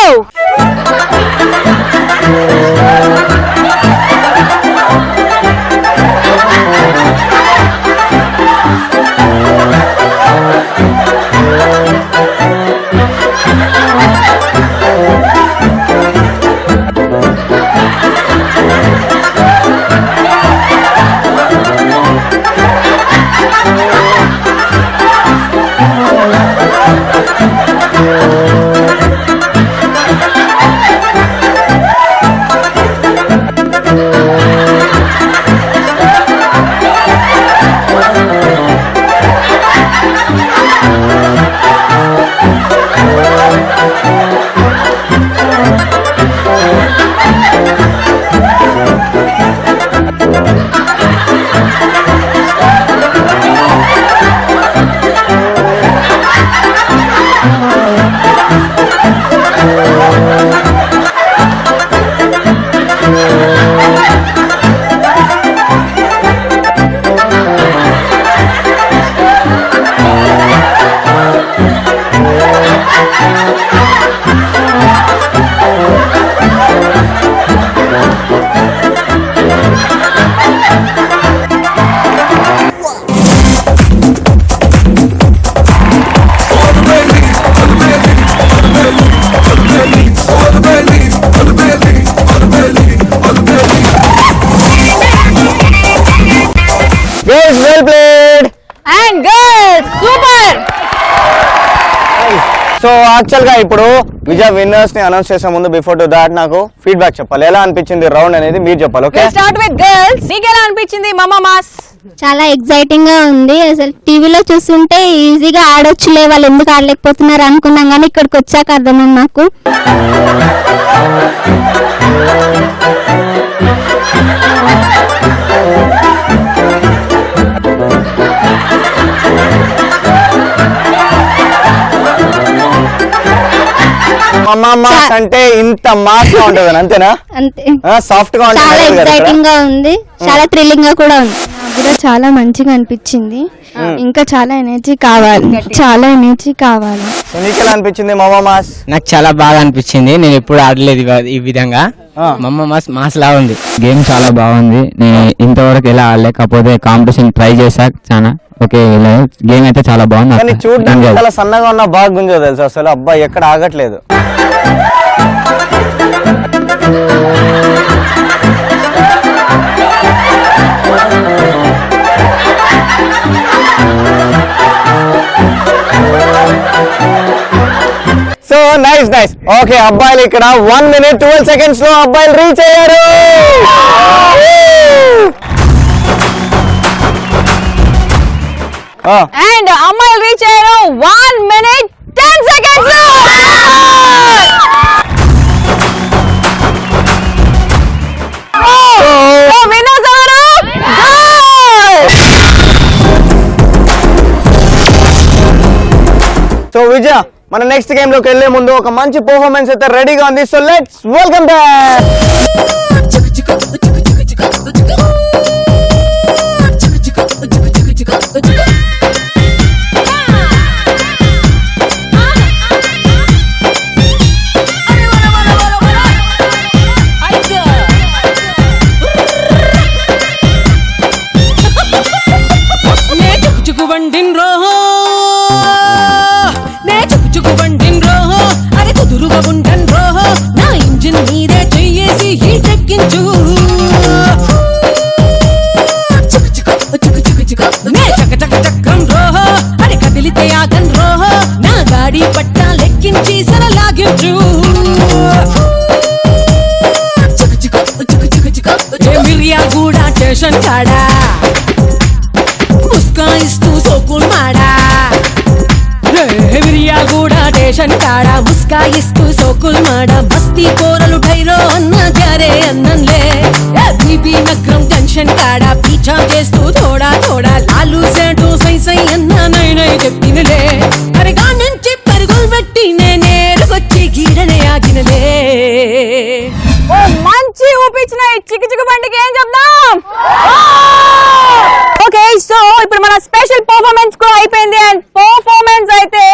Well played and girls super. So actual గా ఇప్పుడు విజయ్ విన్నర్స్ ని అనౌన్స్ చేసే ముందు బిఫోర్ టు దాట్ నాకు ఫీడ్బ్యాక్ చెప్పాలి. ఎలా అనిపించింది రౌండ్ అనేది మీరు చెప్పాలి. Okay, start with girls. నీకు ఎలా అనిపించింది మామా మాస్? చాలా ఎక్సైటింగ్ గా ఉంది. అసలు టీవీలో చూస్తుంటే ఈజీగా ఆడొచ్చులే, వాళ్ళు ఎందుకు ఆడలేకపోతున్నారు అనుకున్నాం, కానీ ఇక్కడికి వచ్చాక అర్థమైంది నాకు. మాస్ అంటే ఇంత మాస్ గా ఉంటది అంతేనా? అంతే, సాఫ్ట్ గా చాలా ఉంటుంది. ఎక్సైటింగ్ గా ఉంది, చాలా థ్రిల్లింగ్ గా కూడా ఉంది. నాకు కూడా చాలా మంచిగా అనిపించింది. ఇంకా చాలా ఎనర్జీ కావాలి, చాలా ఎనర్జీ కావాలి. సో నీకు ఎలా అనిపించింది మామా మాస్? నాకు చాలా బాగా అనిపించింది. నేను ఎప్పుడు ఆడలేదు ఈ విధంగా. మమ్మ మాస్ లా ఉంది. గేమ్ చాలా బాగుంది. నేను ఇంతవరకు ఎలా ఆడలేకపోతే కాంపిటీషన్ ట్రై చేశా చాలా. ఓకే, గేమ్ అయితే చాలా బాగుంది. కానీ చూడడానికి చాలా సన్నగా ఉన్న బాగా గుంజో తెలుసు అసలు. అబ్బాయి ఎక్కడ ఆగట్లేదు. So nice. ఓకే, అబ్బాయిలు ఇక్కడ 1 minute 12 seconds లో అబ్బాయిలు రీచ్ అయ్యారు. అండ్ అమ్మాయిలు రీచ్ అయ్యారు 1 minute 10 seconds winners are so విజయ మన నెక్స్ట్ గేమ్ లోకి వెళ్లే ముందు ఒక మంచి పర్ఫార్మెన్స్ అయితే రెడీగా ఉంది. So let's welcome back. Miryalaguda station కాడా ముస్కాయిస్తూ సోకుల్ మాడా మిర్యాలగూడ స్టేషన్ కాడా ముస్కాయిస్తూ సోకుల్ మాడా బస్తీ కోరలు ఢైరో అన్న జారే అన్నంలే బీబీ నగరం జంక్షన్ కాడా పీఛా చేస్తూ थोड़ा थोड़ा లాలు సేటు సై సై అన్న నై నై చెప్పినలే అరగా నుంచి పరుగులు పెట్టి నేనేరుకొచ్చి గీడనే ఆగినలే. ఓ మంచి ఊపిచ్చిన ఈ చిక్కు చిక్కు బండికి ఏం చెప్దాం. ఓకే సో ఇప్పుడు మన స్పెషల్ పర్ఫార్మెన్స్ కూడా అయిపోయింది అండ్ పర్ఫార్మెన్స్ అయితే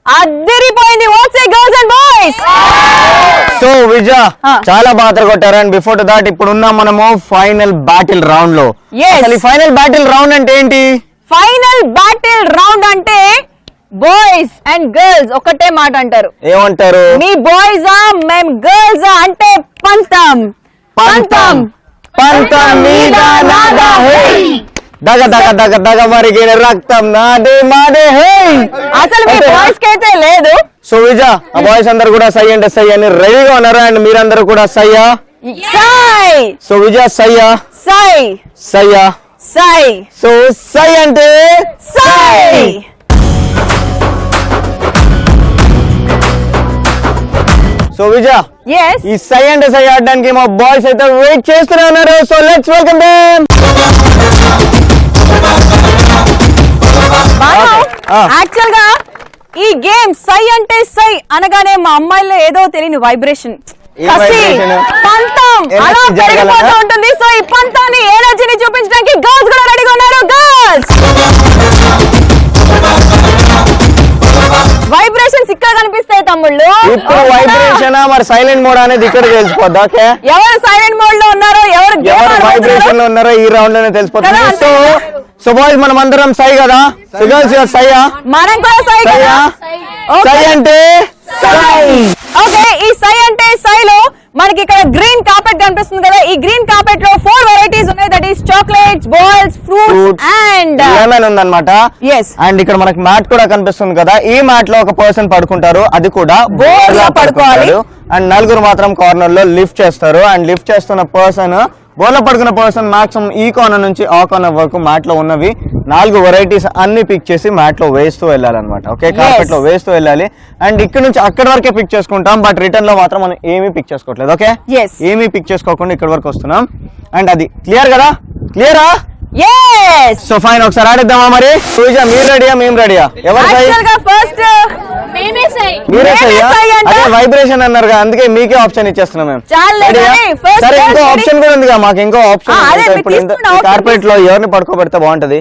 అదిరిపోయింది. What's a girls and boys. So Vijaya చాలా బాగా కొట్టారు. అండ్ బిఫోర్ దాట్ ఇప్పుడు ఉన్నాం మనము ఫైనల్ బ్యాటిల్ రౌండ్ లో. అసలు ఫైనల్ బ్యాటిల్ రౌండ్ అంటే ఏంటి? ఫైనల్ బ్యాటిల్ రౌండ్ అంటే బాయ్స్ అండ్ గర్ల్స్ ఒకటే మాట అంటారు. ఏమంటారు? మీ బాయ్స్ మేం గర్ల్స్ అంటే పంతం పంతం పంతం మీద నాదా హే దగ దగ దగ దగ మరిగిన రక్తం నాదే మాదే హే. అసలు మీ బాయ్స్ కి అయితే లేదు. సో విజయ ఆ బాయ్స్ అందరు కూడా సై అంటే సై అని రెడీగా ఉన్నారు. అండ్ మీరందరూ కూడా సయ్యా? సై. సో విజయ సయ్యా? సై. సయ్యా? సై. సో సై అంటే సై. సో విజయ ఈ సై అంటే సై ఆడడానికి మా బాయ్స్ అయితే వెయిట్ చేస్తూనే ఉన్నారు. So let's welcome them. Actual గా ఈ గేమ్ సై అంటే సై అనగానే మా అమ్మాయిలో ఏదో తెలియని వైబ్రేషన్ పంతం అలా పెరిగిపోతూ ఉంటుంది. సో ఈ పంతాన్ని ఎనర్జీని చూపించడానికి గర్ల్స్ కూడా రెడీగా ఉన్నారు. గర్ల్స్ వైబ్రేషన్స్ ఇక్కడ కనిపిస్తాయి తమ్ముళ్ళు. ఇప్పుడు వైబ్రేషన్ మరి సైలెంట్ మోడ్ అనేది ఇక్కడ తెలిసిపోద్ది. ఓకే ఎవరు సైలెంట్ మోడ్ లో ఉన్నారో ఎవరు వైబ్రేషన్ లో ఉన్నారో ఈ రౌండ్ లోనే తెలిసిపోతుంది. సో బాయ్స్ మనం అందరం సై కదా. సో గర్ల్స్ సయ్యా? మనం కూడా సై కదా. సై అంటే సై. ఓకే ఈ సై అంటే సైలో మనకి ఇక్కడ గ్రీన్ కార్పెట్ కనిపిస్తుంది కదా. ఈ గ్రీన్ కార్పెట్ లో 4 వెరైటీస్ ఉన్నాయి. That is chocolates, balls, fruits and lemon ఉందన్నమాట. అండ్ ఇక్కడ మనకి మ్యాట్ కూడా కనిపిస్తుంది కదా. ఈ మ్యాట్ లో ఒక పర్సన్ పడుకుంటారు, అది కూడా బోర్డ్ లో పడుకోవాలి. అండ్ నలుగురు మాత్రం కార్నర్ లో లిఫ్ట్ చేస్తారు. అండ్ లిఫ్ట్ చేస్తున్న పర్సన్ బోర్లో పడుకున్న పర్సన్ మాక్సిమం ఈ కార్నర్ నుంచి ఆ కార్నర్ వరకు మ్యాట్ లో ఉన్నవి 4 వెరైటీస్ అన్ని పిక్ చేసి మ్యాట్ లో వేస్తూ వెళ్ళాలన్నమాట. ఓకే కార్పెట్ లో వేస్తూ వెళ్ళాలి. అండ్ ఇక్కడ నుంచి అక్కడ వరకే పిక్ చేసుకుంటాం. బట్ రిటర్న్ లో మాత్రం మనం ఏమీ పిక్ చేసుకోవట్లేదు. ఓకే ఏమీ పిక్ చేసుకోకుండా ఇక్కడ వరకు వస్తున్నాం. అండ్ అది క్లియర్ కదా? క్లియరా? సో ఫైన్ ఒకసారి ఆడిద్దామా మరి? పూజ మీరు రెడీయా మేము రెడీయా? ఎవరు ఫస్ట్ మీరే సయ్యా? అదే వైబ్రేషన్ అన్నారు కదా అందుకే మీకే ఆప్షన్ ఇచ్చేస్తున్నాం మేము. సరే ఇంకో ఆప్షన్ కూడా ఉంది కదా మాకు. ఇంకో ఆప్షన్ ఇప్పుడు కార్పెట్ లో ఎవరిని పడుకోబెడితే బాగుంటది?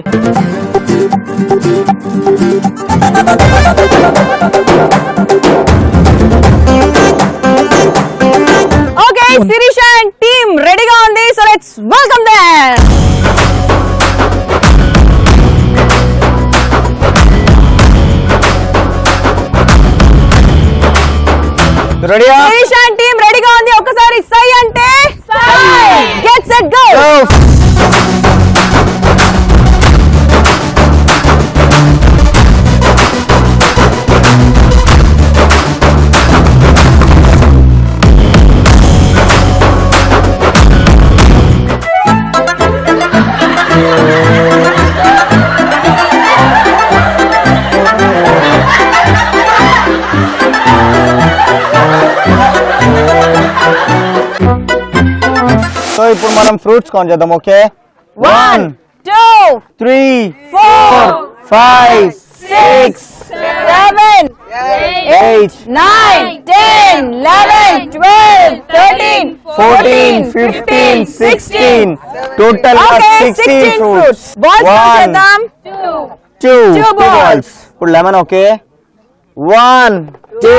ఓకే శిరీష అండ్ టీమ్ రెడీగా ఉంది. So let's welcome them. రెడీయా? శిరీష అండ్ టీమ్ రెడీగా ఉంది. ఒకసారి సై అంటే సై. Get set go. ఇప్పుడు మనం ఫ్రూట్స్ కౌంట్ చేద్దాం. Okay, 1 2 3 4 5 6 7 8 9 10 11 12 13 14 15 16 total Okay, 16 fruits. Balls count చేద్దాం. 2 Two balls. ఇప్పుడు లెమన్. ఓకే, 1 2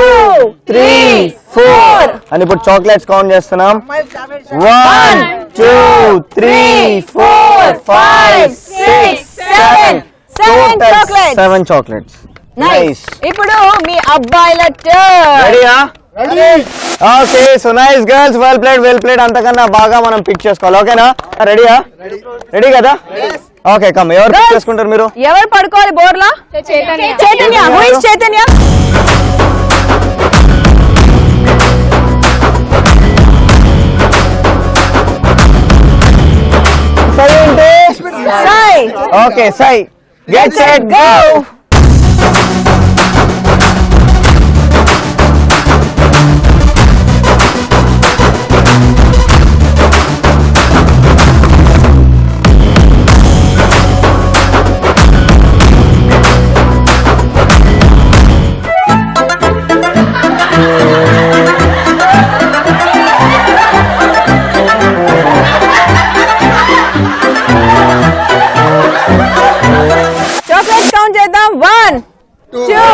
3 4 అని ఇప్పుడు చాక్లెట్స్ కౌంట్ చేస్తున్నాం. 1 2 3 4 5 6 7 Seven chocolates. 7 chocolates. నైస్. ఇప్పుడు మీ అబ్బాయిల టర్న్. రెడీయా? Okay, so nice girls, well played. అంతకన్నా బాగా మనం పిక్ చేసుకోవాలి. ఓకేనా? రెడీయా? రెడీ కదా? Okay, come. ఎవరు పిక్ చేసుకుంటారు మీరు? ఎవరు పడుకోవాలి బోర్లా? చైతన్య. Who is Chaitanya? సై అంటే సై. ఓకే, సై. Get set go. Chocolates count చేద్దాం. 1 2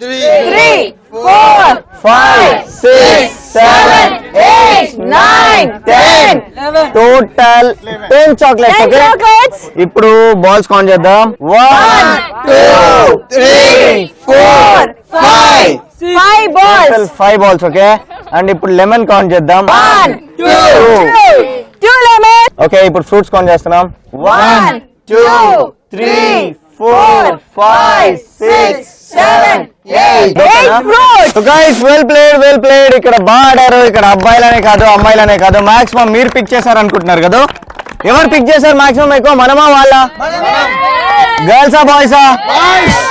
3 4 5 6 7 8 9 10 టోటల్ 10 చాక్లెట్స్. 10 okay, chocolates. ఇప్పుడు బాల్స్ కౌంట్ చేద్దాం. 1 2 3 4 5 5 balls. Total 5 balls. Okay, and ఇప్పుడు లెమన్ కౌంట్ చేద్దాం. 1 2 lemon. ఓకే, ఇప్పుడు ఫ్రూట్స్ కౌంట్ చేస్తున్నాం. 1 2 3 4 5 6 7 8 fruits. So guys, well played. ఇక్కడ బాగా ఆడారు. ఇక్కడ అబ్బాయిలనే కాదు అమ్మాయిలనే కాదు, మాక్సిమం మీరు పిక్ చేశారు అనుకుంటున్నారు కదా. ఎవరు పిక్ చేశారు మాక్సిమం ఎక్కువ? మనమా వాళ్ళ? గర్ల్సా బాయ్సా?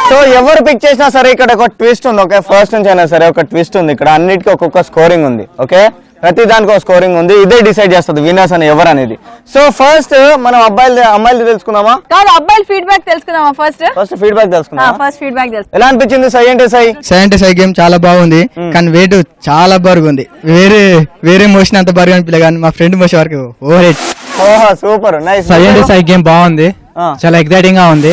సో ఎవరు పిక్ చేసినా సరే ఇక్కడ ఒక ట్విస్ట్ ఉంది. ఓకే, ఫస్ట్ నుంచి అయినా సరే ఒక ట్విస్ట్ ఉంది. ఇక్కడ అన్నిటికీ ఒక్కొక్క స్కోరింగ్ ఉంది. ఓకే, ప్రతి దానికి ఒక స్కోరింగ్ ఉంది. ఇదే డిసైడ్ చేస్తుంది విన్నర్స్ అని ఎవరు అనేది. సో ఫస్ట్ మనం అమ్మాయిలు తెలుసుకుందామా? కాదు, అబ్బాయిల ఫీడ్బ్యాక్ తెలుసుకుందామా ఫస్ట్? ఫస్ట్ ఫీడ్బ్యాక్ తెలుసుకుందాం. ఫస్ట్ ఫీడ్బ్యాక్ తెలుసు. ఎలా అనిపించింది సై అంటే సై? సై అంటే సై గేమ్ చాలా బాగుంది, కానీ వెయిట్ చాలా బరుగు ఉంది. వేరే మోషన్ అంత బరుగు అనిపించలే, కానీ మా ఫ్రెండ్ మోసే వరకు ఓవర్ హెడ్. ఓహో, సూపర్, నైస్. సై అంటే సై గేమ్ బాగుంది, చాలా ఎక్సైటింగ్ గా ఉంది.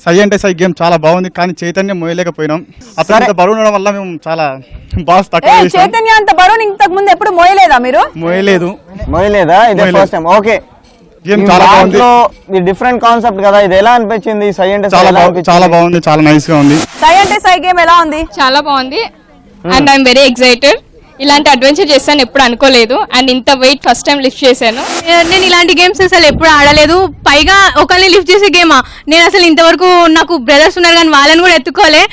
సై అంటే సై గేమ్ చాలా బాగుంది, కానీ చైతన్యం మోయలేకపోయినాం. అతను బరువు ఉండడం వల్ల మేము చాలా బాగా తక్కువ చేసాం. చైతన్య అంత బరువు ఇంతకు ముందు ఎప్పుడు మోయలేదా మీరు? మోయలేదా? ఇదే ఫస్ట్ టైం. ఓకే, గేమ్ చాలా బాగుంది. ఇది డిఫరెంట్ కాన్సెప్ట్ కదా, ఇది ఎలా అనిపించింది? సై అంటే చాలా బాగుంది, చాలా నైస్ గా ఉంది. సై అంటే సై గేమ్ ఎలా ఉంది? చాలా బాగుంది అండ్ ఐఎమ్ వెరీ ఎక్సైటెడ్. ఇలాంటి అడ్వెంచర్ చేస్తాను ఎప్పుడు అనుకోలేదు, అండ్ ఇంత వెయిట్ ఫస్ట్ టైం లిఫ్ట్ చేశాను. నేను ఇలాంటి గేమ్స్ అసలు ఎప్పుడు ఆడలేదు. పైగా ఒకరిని లిఫ్ట్ చేసే గేమా? నేను అసలు ఇంతవరకు నాకు బ్రదర్స్ ఉన్నారు కానీ వాళ్ళని కూడా ఎత్తుకోలే.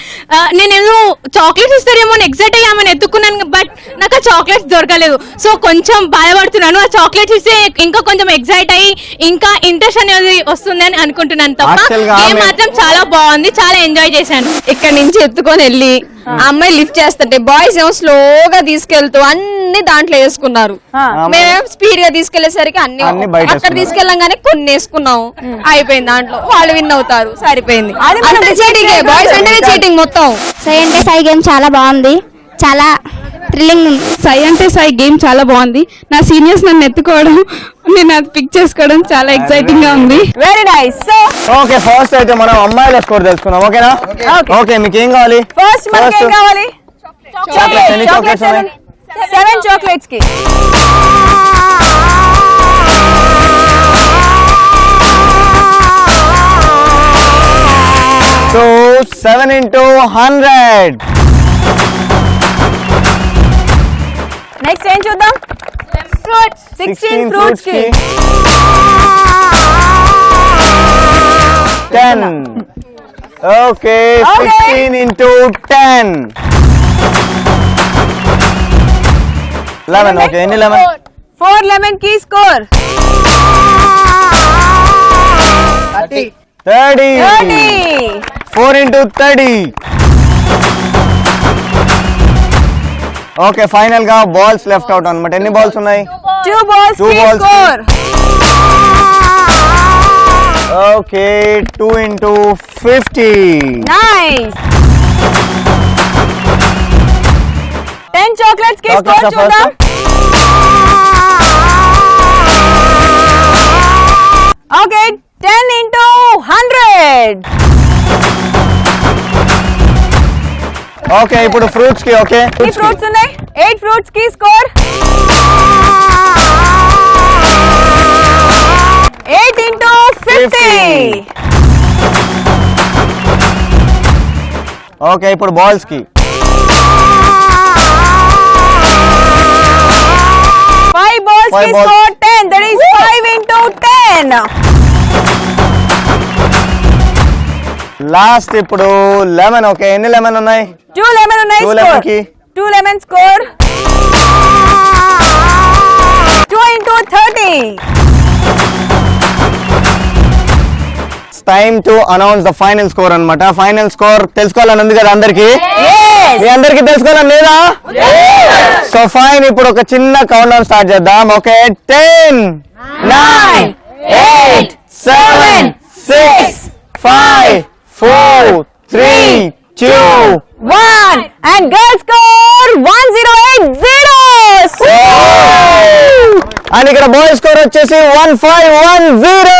నేను ఏదో చాక్లెట్స్ ఇస్తారేమో అని ఎగ్జైట్ అయ్యామని ఎత్తుకున్నాను, బట్ నాకు ఆ చాక్లెట్స్ దొరకలేదు. సో కొంచెం బాధపడుతున్నాను. ఆ చాక్లెట్స్ ఇస్తే ఇంకా కొంచెం ఎగ్జైట్ అయ్యి ఇంకా ఇంట్రెస్ట్ అనేది వస్తుందని అనుకుంటున్నాను తప్ప గేమ్ మాత్రం చాలా బాగుంది, చాలా ఎంజాయ్ చేశాను. ఇక్కడ నుంచి ఎత్తుకొని వెళ్ళి అమ్మాయి లిఫ్ట్ చేస్తుంటే బాయ్స్ ఏమో స్లోగా తీసుకెళ్తూ అన్ని దాంట్లో వేసుకున్నారు. మేమేమో స్పీడ్ గా తీసుకెళ్లేసరికి అన్ని అక్కడ తీసుకెళ్ళంగానే కొన్ని వేసుకున్నాము. అయిపోయింది, దాంట్లో వాళ్ళు విన్ అవుతారు, సరిపోయింది. బాయ్స్ అంటే చీటింగ్ మొత్తం. సై అంటే సై గేమ్ చాలా బాగుంది, చాలా థ్రిల్లింగ్ ఉంది. సై అంటే సై గేమ్ చాలా బాగుంది. నా సీనియర్స్ నన్ను ఎత్తుకోవడం, నేను అది పిక్ చేసుకోవడం చాలా ఎక్సైటింగ్ గా ఉంది. Very nice. ఓకే, ఫస్ట్ అయితే మనం అమ్మాయిల స్కోర్ తెలుసుకుందాం. ఓకేనా? ఓకే, మీకు ఏం కావాలి? ఫస్ట్ మనకి ఏం కావాలి? చాక్లెట్స్. ఎన్ని చాక్లెట్స్ ఉన్నాయి? 7 చాక్లెట్స్ కి. So 7 into 100. నెక్స్ట్ ఏం చూద్దాం? 16 ఫ్రూట్స్ కి 10. Okay, 16 into 10. 11. ఓకే, ఎన్ని లెమన్? 4 లెమన్ కి స్కోర్ 30. 4 into 30. ఓకే ఫైనల్ గా బాల్స్ లెఫ్ట్ అవుట్ అన్నమాట. ఎన్ని బాల్స్ ఉన్నాయి? 2 balls. Two balls. Score. Okay 2 into 50. Nice. 10 chocolates की Chocolates score are చూద్దాం. Okay, 10 into 100. ఓకే ఇప్పుడు ఫ్రూట్స్ కి. ఓకే ఈ ఫ్రూట్స్ ఉన్నాయి. 8 fruits की score. 8 into 50. ఓకే ఇప్పుడు బాల్స్ కి. 5 balls Five की balls. score 10. That is 5 into 10. Last ఇప్పుడు లెమన్. ఓకే ఎన్ని లెమన్ ఉన్నాయి? 2 lemon ఉన్నాయి. 2 lemon కి. 2 lemon score. 2 into 30. Time to announce the final score అన్నమాట. ఫైనల్ స్కోర్ తెలుసుకోవాలని ఉంది కదా అందరికి? మీ అందరికి తెలుసుకోవాలని లేదా? సో ఫైన్ ఇప్పుడు ఒక చిన్న కౌంట్ డౌన్ స్టార్ట్ చేద్దాం. Okay 10 9 8 7 6 5 4 3 2 1 and girls score 1080. And ఇక్కడ బాయ్స్ స్కోర్ వచ్చేసి 1510.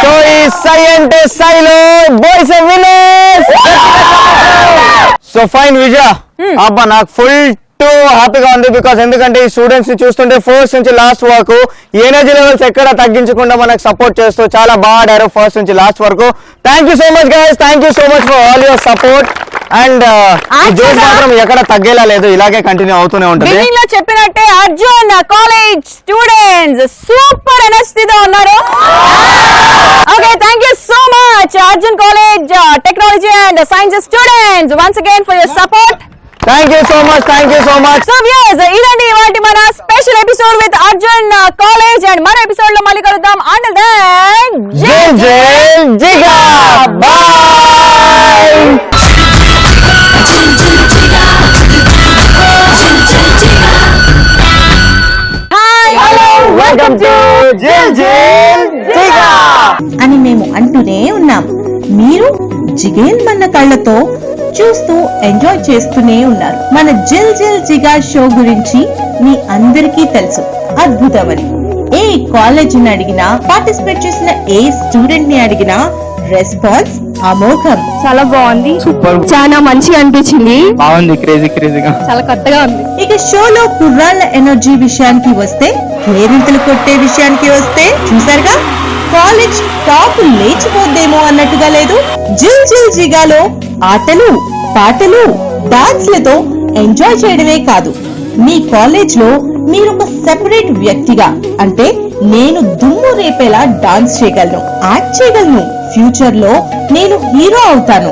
సో ఈ సై అంటే సైలో బాయ్స్ విన్నర్స్. సో ఫైన్ విజయ, అబ్బా నాకు ఫుల్ టు హ్యాపీగా ఉంది. బికాస్ ఎందుకంటే ఈ స్టూడెంట్స్ ని చూస్తుంటే ఫస్ట్ నుంచి లాస్ట్ వరకు ఎనర్జీ లెవెల్స్ ఎక్కడ తగ్గించకుండా మనకు సపోర్ట్ చేస్తూ చాలా బాగా ఆడారు ఫస్ట్ నుంచి లాస్ట్ వరకు. Thank you so much guys, thank you so much for all your support. And ఈ జోష్ మాత్రం ఎక్కడ తగ్గేలా లేదు, ఇలాగే కంటిన్యూ అవుతూనే ఉంటుంది. బిగినింగ్ లో చెప్పినట్టే అర్జున్ కాలేజ్ స్టూడెంట్స్ సూపర్ ఎనర్జీతో ఉన్నారు. Okay thank you so much Arjun college technology and sciences students once again for your support. Thank you so much, thank you so much. So viewers ఇదండి ఇవాల్టి మన special episode with Arjun college. And మరో ఎపిసోడ్ లో మళ్ళీ కలుద్దాం. అంటిల్ దెన్ జై జై జిగా, బాయ్. వెల్కమ్ టు జై జై జిగా అని మేము అంటూనే ఉన్నాం. మీరు జిగేల్ మన్న కళ్ళతో చూస్తూ ఎంజాయ్ చేస్తూనే ఉన్నారు. మన జిల్ జిల్ జిగా షో గురించి మీ అందరికీ తెలుసు, అద్భుతమని. ఏ కాలేజీని అడిగినా, పార్టిసిపేట్ చేసిన ఏ స్టూడెంట్ ని అడిగినా రెస్పాన్స్ అమోఘం. చాలా బాగుంది, సూపర్, చాలా మంచిగా అనిపించింది, బాగుంది, క్రేజీగా, చాలా కొత్తగా ఉంది. ఇక షోలో కుర్రాళ్ళ ఎనర్జీ విషయానికి వస్తే, కేరింతలు కొట్టే విషయానికి వస్తే చూసారుగా, కాలేజ్ టాప్ లేచిపోద్దేమో అన్నట్టుగా లేదు. జిల్ జిల్ జిగాలో ఆటలు పాటలు డాన్స్లతో ఎంజాయ్ చేయడమే కాదు, మీ కాలేజ్ లో మీరు ఒక సెపరేట్ వ్యక్తిగా, అంటే నేను దుమ్ము రేపేలా డాన్స్ చేయగలను, యాక్ట్ చేయగలను, ఫ్యూచర్ లో నేను హీరో అవుతాను,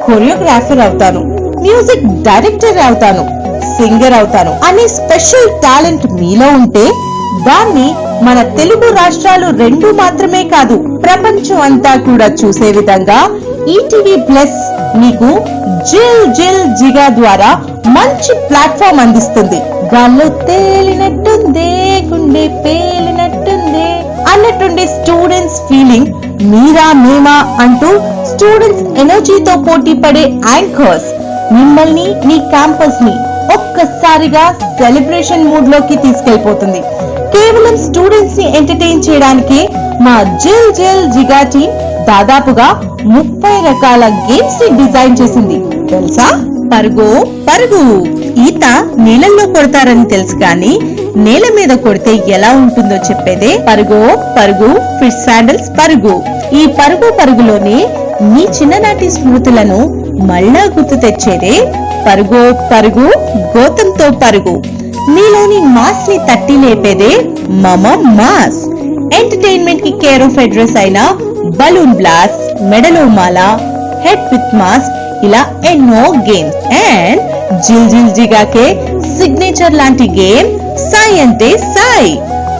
కొరియోగ్రాఫర్ అవుతాను, మ్యూజిక్ డైరెక్టర్ అవుతాను, సింగర్ అవుతాను అనే స్పెషల్ టాలెంట్ మీలో ఉంటే దాన్ని మన తెలుగు రాష్ట్రాలు 2 మాత్రమే కాదు, ప్రపంచం అంతా కూడా చూసే విధంగా ఈటీవీ ప్లస్ మీకు జిల్ జిల్ జిగా ద్వారా మంచి ప్లాట్ఫామ్ అందిస్తుంది. గాల్లో తేలినట్టుందే, గుండె పేలినట్టుందే అన్నట్టుండే స్టూడెంట్స్ ఫీలింగ్ మీరా మేమా అంటూ స్టూడెంట్స్ ఎనర్జీతో పోటీ పడే యాంకర్స్ మిమ్మల్ని, మీ క్యాంపస్ ని ఒక్కసారిగా సెలబ్రేషన్ మూడ్ లోకి తీసుకెళ్లిపోతుంది. కేవలం స్టూడెంట్స్ ని ఎంటర్టైన్ చేయడానికి మా జిల్ జిల్ జిగా టీమ్ దాదాపుగా 30 రకాల గేమ్స్ ని డిజైన్ చేసింది తెలుసా. పరుగు పరుగు, ఈత నీళ్ళల్లో కొడతారని తెలుసు కానీ నేల మీద కొడితే ఎలా ఉంటుందో చెప్పేదే పరుగు పరుగు ఫిష్ శాండల్స్ పరుగు. ఈ పరుగు పరుగులోనే మీ చిన్ననాటి స్మృతులను మళ్ళా గుర్తు తెచ్చేదే పరుగు పరుగు గౌతంతో పరుగు. మీలోని మాస్ ని తట్టి లేపేదే మమ మాస్. ఎంటర్టైన్మెంట్ కి కేర్ ఆఫ్ అడ్రస్ అయిన బలూన్ బ్లాస్ట్, మెడలో మాల, హెడ్ విత్ మాస్క్, ఇలా ఎన్నో గేమ్స్. అండ్ జిల్ జిల్ జిగాకే సిగ్నేచర్ లాంటి గేమ్ సాయి అంటే సాయి.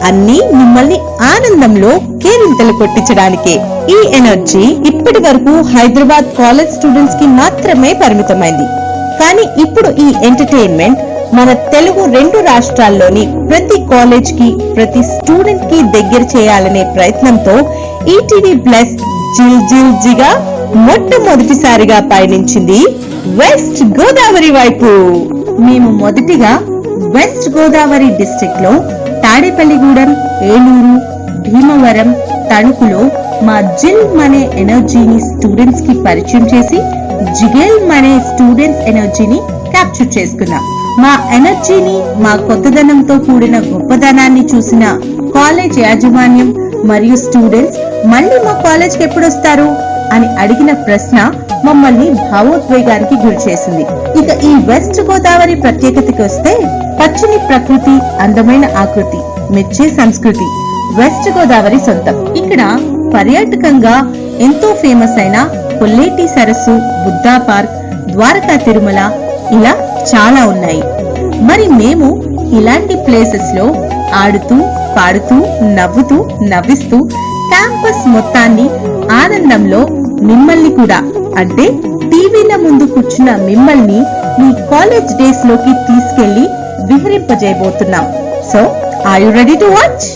అన్ని మిమ్మల్ని ఆనందంలో కేరింతలు కొట్టించడానికే. ఈ ఎనర్జీ ఇప్పటి వరకు హైదరాబాద్ కాలేజ్ స్టూడెంట్స్ కి మాత్రమే పరిమితమైంది. కానీ ఇప్పుడు ఈ ఎంటర్టైన్మెంట్ మన తెలుగు 2 రాష్ట్రాల్లోని ప్రతి కాలేజ్ కి, ప్రతి స్టూడెంట్ కి దగ్గర చేయాలనే ప్రయత్నంతో ఈటీవీ ప్లస్ జిల్ జిల్ జిగా మొట్టమొదటిసారిగా పయనించింది వెస్ట్ గోదావరి వైపు. మేము మొదటిగా వెస్ట్ గోదావరి డిస్ట్రిక్ట్ లో తాడేపల్లిగూడెం, ఏలూరు, భీమవరం, తణుకులో మా జిల్ మనే ఎనర్జీని స్టూడెంట్స్ కి పరిచయం చేసి జిగేల్ మనే స్టూడెంట్స్ ఎనర్జీని క్యాప్చర్ చేసుకున్నాం. మా ఎనర్జీని, మా కొత్తదనంతో కూడిన గొప్పదనాన్ని చూసిన కాలేజ్ యాజమాన్యం మరియు స్టూడెంట్స్ మళ్ళీ మా కాలేజ్ కి ఎప్పుడొస్తారు అని అడిగిన ప్రశ్న మమ్మల్ని భావోద్వేగానికి గురి చేసింది. ఇక ఈ వెస్ట్ గోదావరి ప్రత్యేకతకి వస్తే పచ్చని ప్రకృతి, అందమైన ఆకృతి, మెచ్చే సంస్కృతి వెస్ట్ గోదావరి సొంతం. ఇక్కడ పర్యాటకంగా ఎంతో ఫేమస్ అయిన కొల్లేటి సరస్సు, బుద్ధా పార్క్, ద్వారకా తిరుమల ఇలా చాలా ఉన్నాయి. మరి మేము ఇలాంటి ప్లేసెస్ లో ఆడుతూ, పాడుతూ, నవ్వుతూ, నవ్విస్తూ క్యాంపస్ మొత్తాన్ని ఆనందంలో మిమ్మల్ని కూడా, అంటే టీవీల ముందు కూర్చున్న మిమ్మల్ని మీ కాలేజ్ డేస్ లోకి తీసుకెళ్లి విహరింపజేయబోతున్నాం. So are you ready to watch?